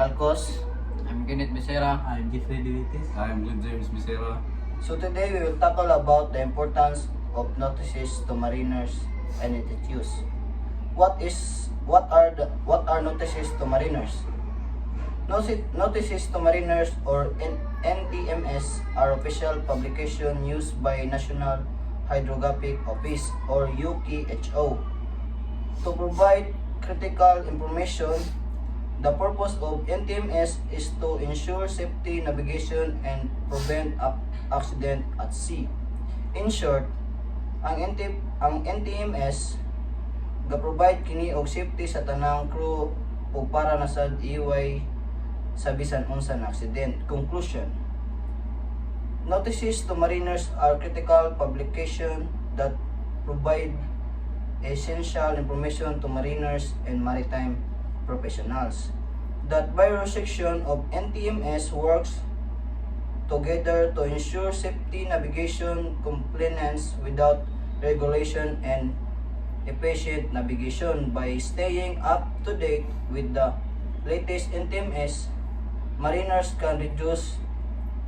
Dalcos. I'm Kenneth Becerra. I'm Jeffrey Duites. I'm Glenn James Becerra. So today we will tackle about the importance of notices to mariners and its use. What are notices to mariners? Notices to mariners or NTMS are official publication used by National Hydrographic Office or UKHO to provide critical information. The purpose of NTMS is to ensure safety navigation and prevent accident at sea. In short, ang NTMS ga-provide kini og safety sa tanang crew ug para na sad iway sa bisan unsa na accident. Conclusion: notices to mariners are critical publication that provide essential information to mariners and maritime professionals. That various section of NTMS works together to ensure safety navigation compliance without regulation and efficient navigation. By staying up to date with the latest NTMS, mariners can reduce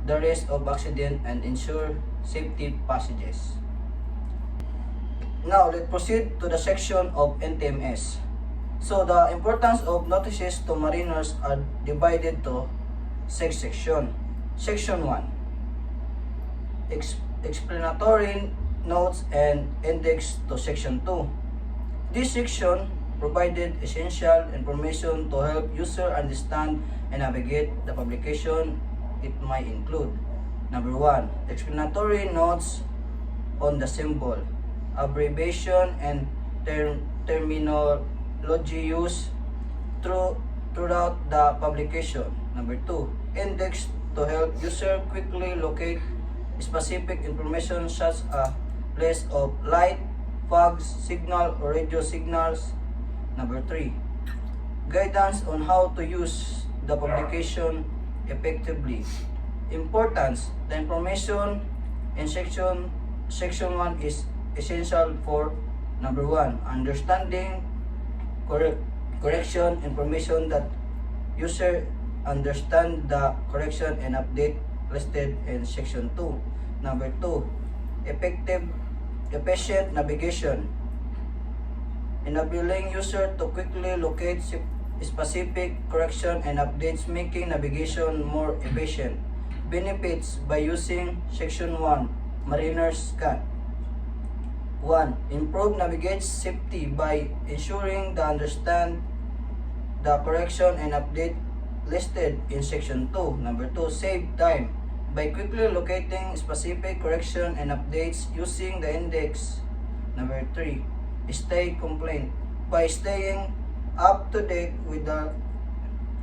the risk of accident and ensure safety passages. Now, let's proceed to the section of NTMS. So, the importance of notices to mariners are divided to 6 sections. Section 1. Explanatory notes and index to Section 2. This section provided essential information to help user understand and navigate the publication. It might include: number 1, explanatory notes on the symbol, abbreviation and terminology used throughout the publication. Number 2, index to help user quickly locate specific information such as place of light, fog signal or radio signals. Number 3, guidance on how to use the publication effectively. Importance: the information in section 1 is essential for: number 1, understanding correction information that user understand the correction and update listed in section 2. Number 2, efficient navigation, enabling user to quickly locate specific correction and updates, making navigation more efficient. Benefits by using section 1 mariners can: 1. Improve navigation safety by ensuring the understand the correction and update listed in section 2. Number 2, save time by quickly locating specific correction and updates using the index. Number 3, stay compliant by staying up to date with the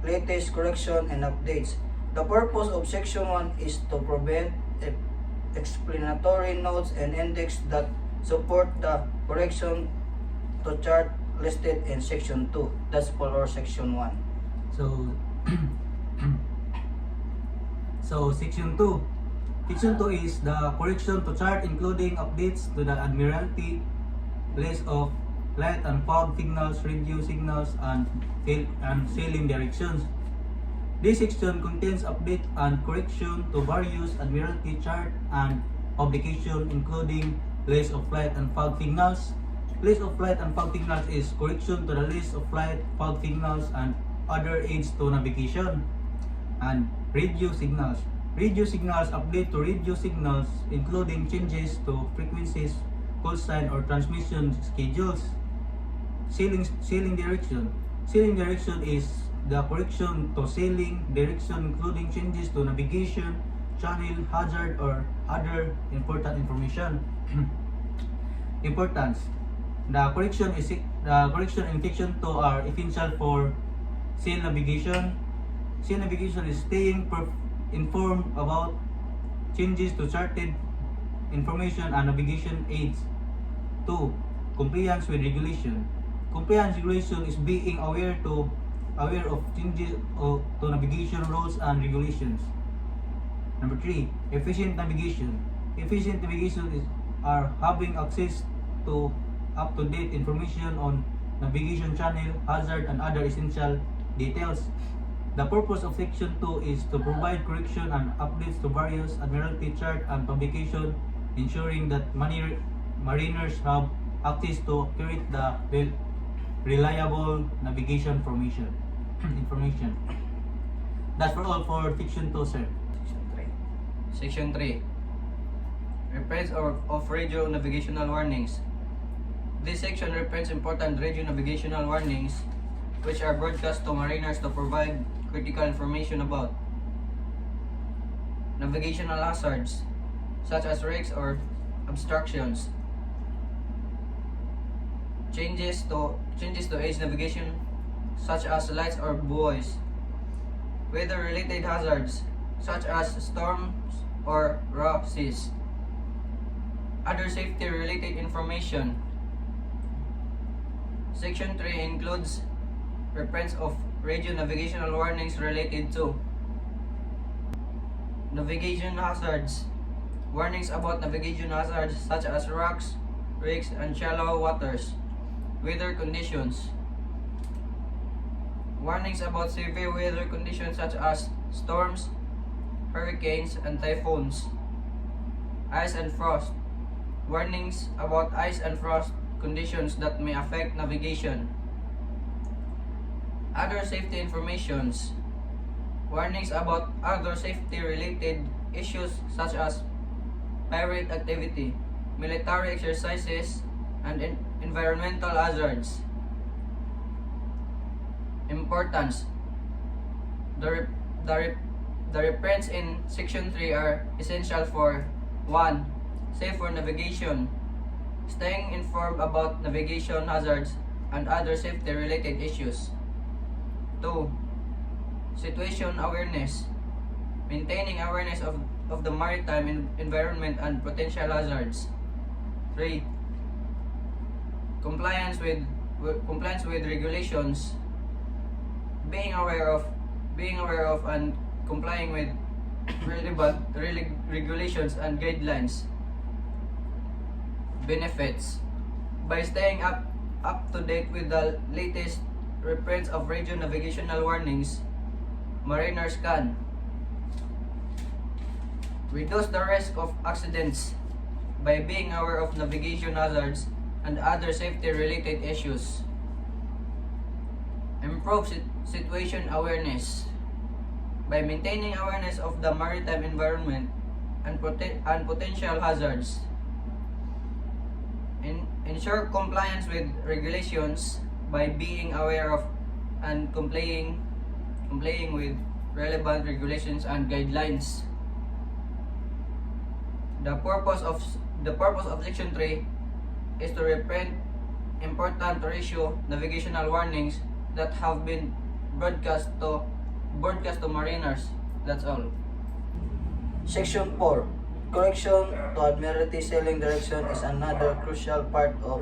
latest correction and updates. The purpose of section 1 is to prevent explanatory notes and index that support the correction to chart listed in section 2. That's for our section 1. So, section 2. Section 2 is the correction to chart including updates to the Admiralty, place of light and fog signals, radio signals, and sailing directions. This section contains update and correction to various Admiralty chart and publication including place of light and fog signals. Place of light and fog signals is correction to the list of light, fog signals, and other aids to navigation. And radio signals. Radio signals update to radio signals including changes to frequencies, call sign, or transmission schedules. Sailing direction. Sailing direction is the correction to sailing direction including changes to navigation, channel, hazard, or other important information. Importance: the correction in section 2 are essential for sail navigation. Sail navigation is staying informed about changes to charted information and navigation aids. 2. Compliance with regulation. Compliance regulation is being aware of changes to navigation rules and regulations. Number 3, efficient navigation. Efficient navigation are having access to up-to-date information on navigation channel, hazard, and other essential details. The purpose of Section 2 is to provide correction and updates to various Admiralty chart and publication, ensuring that mariners have access to accurate reliable navigation information. That's for all for Section 2, sir. Section 3. Reprints of radio navigational warnings. This section reprints important radio navigational warnings which are broadcast to mariners to provide critical information about navigational hazards such as wrecks or obstructions, changes to age navigation such as lights or buoys, weather-related hazards such as storms or raw seas, other safety-related information. Section 3 includes reprints of radio navigational warnings related to navigation hazards, warnings about navigation hazards such as rocks, wrecks, and shallow waters, weather conditions, warnings about severe weather conditions such as storms, hurricanes, and typhoons, ice and frost, warnings about ice and frost conditions that may affect navigation, other safety informations, warnings about other safety related issues such as pirate activity, military exercises, and environmental hazards. Importance. The reprints in Section 3 are essential for 1. Safer navigation, staying informed about navigation hazards and other safety related issues. 2. Situation awareness, maintaining awareness of the maritime environment and potential hazards. 3. Compliance with regulations, being aware of and complying with relevant regulations and guidelines. Benefits. By staying up to date with the latest reprints of radio navigational warnings, mariners can reduce the risk of accidents by being aware of navigation hazards and other safety-related issues. Improve situation awareness by maintaining awareness of the maritime environment and potential hazards. Ensure compliance with regulations by being aware of and complying with relevant regulations and guidelines. The purpose of Section 3 is to reprint important radio navigational warnings that have been broadcast to mariners. That's all. Section 4. Correction to Admiralty Sailing Direction is another crucial part of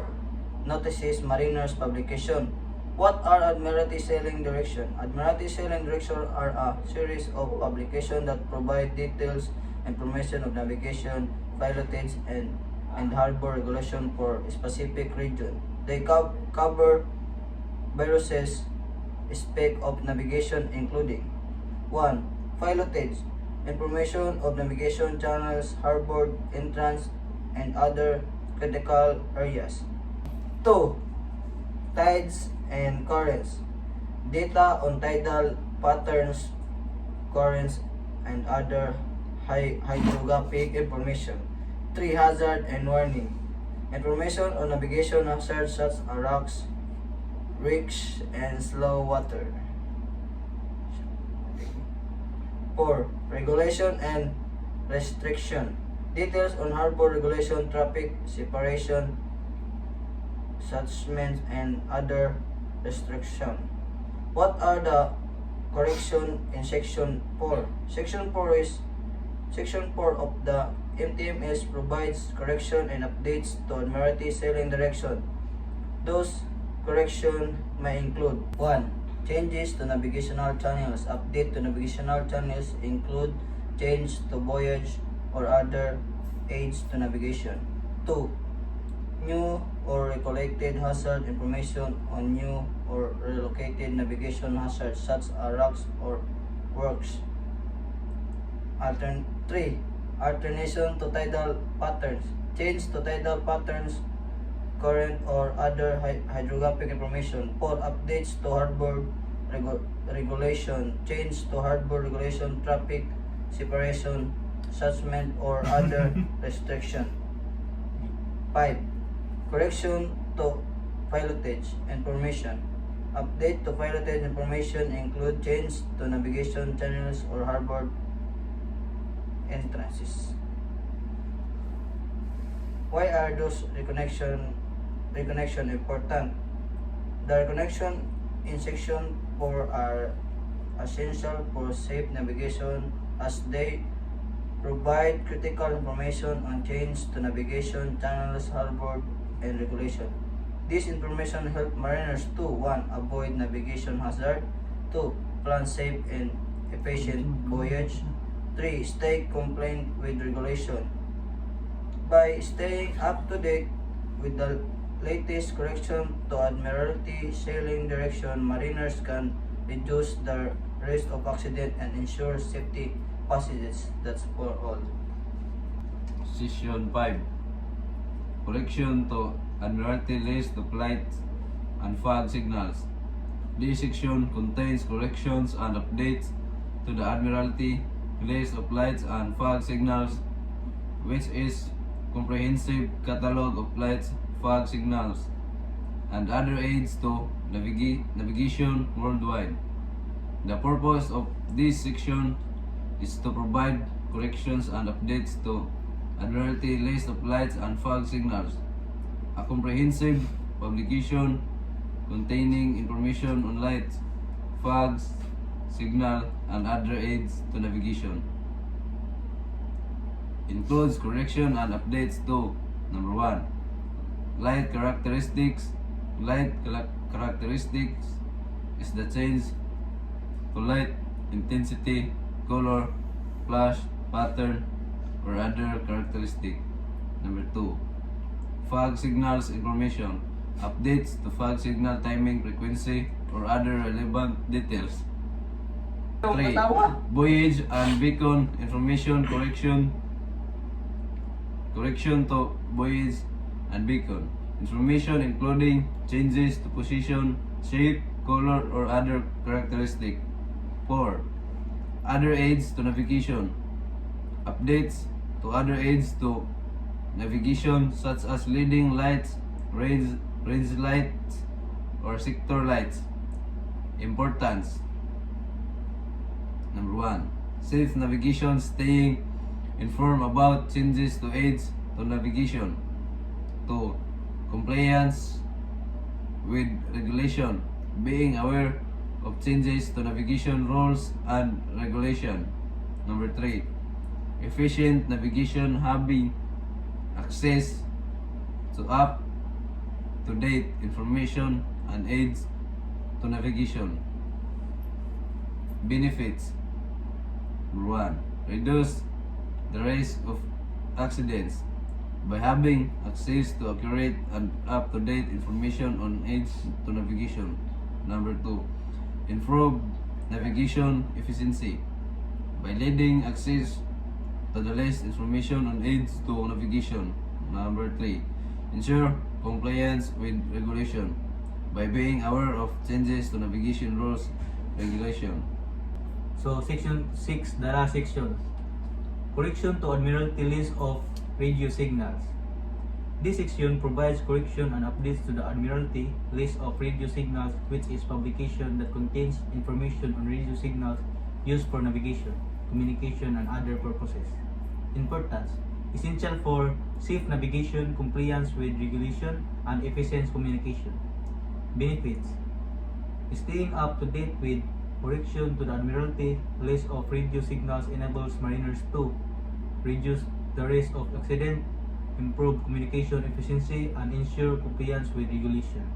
notices mariners publication. What are Admiralty Sailing Direction? Admiralty Sailing Direction are a series of publications that provide details, information of navigation, pilotage, and harbor regulation for a specific region. They cover various aspects of navigation including 1. Pilotage, information of navigation channels, harbor entrance, and other critical areas. 2. Tides and currents, data on tidal patterns, currents, and other hydrographic information. 3. Hazard and warning, information on navigation hazards such as rocks, wrecks, and slow water. 4. Regulation and restriction, details on harbor regulation, traffic separation, judgments, and other restrictions. What are the corrections in Section 4? Section 4 of the MTMS provides correction and updates to Admiralty Sailing Direction. Those corrections may include 1. Changes to navigational channels. Update to navigational channels include change to voyage or other aids to navigation. 2. New or recollected hazard information on new or relocated navigation hazards such as rocks or works. 3. Alternation to tidal patterns. Change to tidal patterns, current or other hydrographic information. 4. Updates to harbor regulation. Change to harbor regulation, traffic separation, judgment or other restriction. 5. Correction to pilotage information. Update to pilotage information include change to navigation channels or harbor entrances. Why are those reconnection important? The reconnection in section 4 are essential for safe navigation as they provide critical information on change to navigation channels, harbor, and regulation. This information help mariners to 1. Avoid navigation hazard, 2. Plan safe and efficient voyage, 3. Stay compliant with regulation. By staying up to date with the latest correction to Admiralty sailing direction, mariners can reduce the risk of accident and ensure safety passages. That's for all. Section 5. Correction to Admiralty list of lights and fog signals. This section contains corrections and updates to the Admiralty list of lights and fog signals, which is comprehensive catalog of lights, fog signals, and other aids to navigation worldwide. The purpose of this section is to provide corrections and updates to Admiralty list of lights and fog signals, a comprehensive publication containing information on lights, fogs, signal, and other aids to navigation. Includes correction and updates to number 1. Light characteristics. Light characteristics is the change to light intensity, color, flash, pattern, or other characteristic. Number 2. Fog signals information. Updates to fog signal timing, frequency, or other relevant details. 3. Voyage and beacon information correction. Correction to voyage and beacon information including changes to position, shape, color, or other characteristic. 4. Other aids to navigation. Updates to other aids to navigation such as leading lights, range lights, or sector lights. Importance. Number 1. Safe navigation, staying informed about changes to aids to navigation. 2. Compliance with regulation, being aware of changes to navigation rules and regulation. Number 3. Efficient navigation, having access to up-to-date information and aids to navigation. Benefits. Number 1. Reduce the risk of accidents by having access to accurate and up-to-date information on aids to navigation. Number 2. Improve navigation efficiency by leading access to the latest information on aids to navigation. Number 3. Ensure compliance with regulation by being aware of changes to navigation rules regulation. So section 6, the last section. Correction to Admiralty list of radio signals. This section provides correction and updates to the Admiralty list of radio signals, which is publication that contains information on radio signals used for navigation, communication, and other purposes. Importance. Essential for safe navigation, compliance with regulation, and efficient communication. Benefits. Staying up to date with correction to the Admiralty list of radio signals enables mariners to reduce the risk of accident, improve communication efficiency, and ensure compliance with regulation.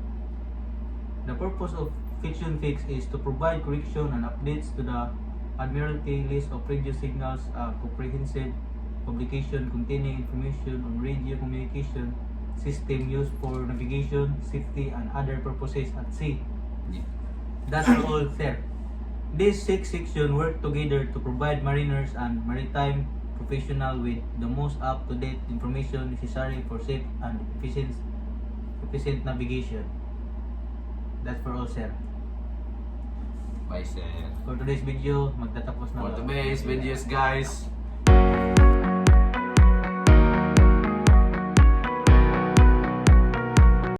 The purpose of section 6 is to provide correction and updates to the Admiralty list of radio signals, a comprehensive publication containing information on radio communication, system used for navigation, safety, and other purposes at sea. Yeah. That's all, sir. These 6 sections work together to provide mariners and maritime professionals with the most up-to-date information necessary for safe and efficient navigation. That's for all, sir. Bye, sir. For today's video, magtatapos na For lang. today's videos, guys.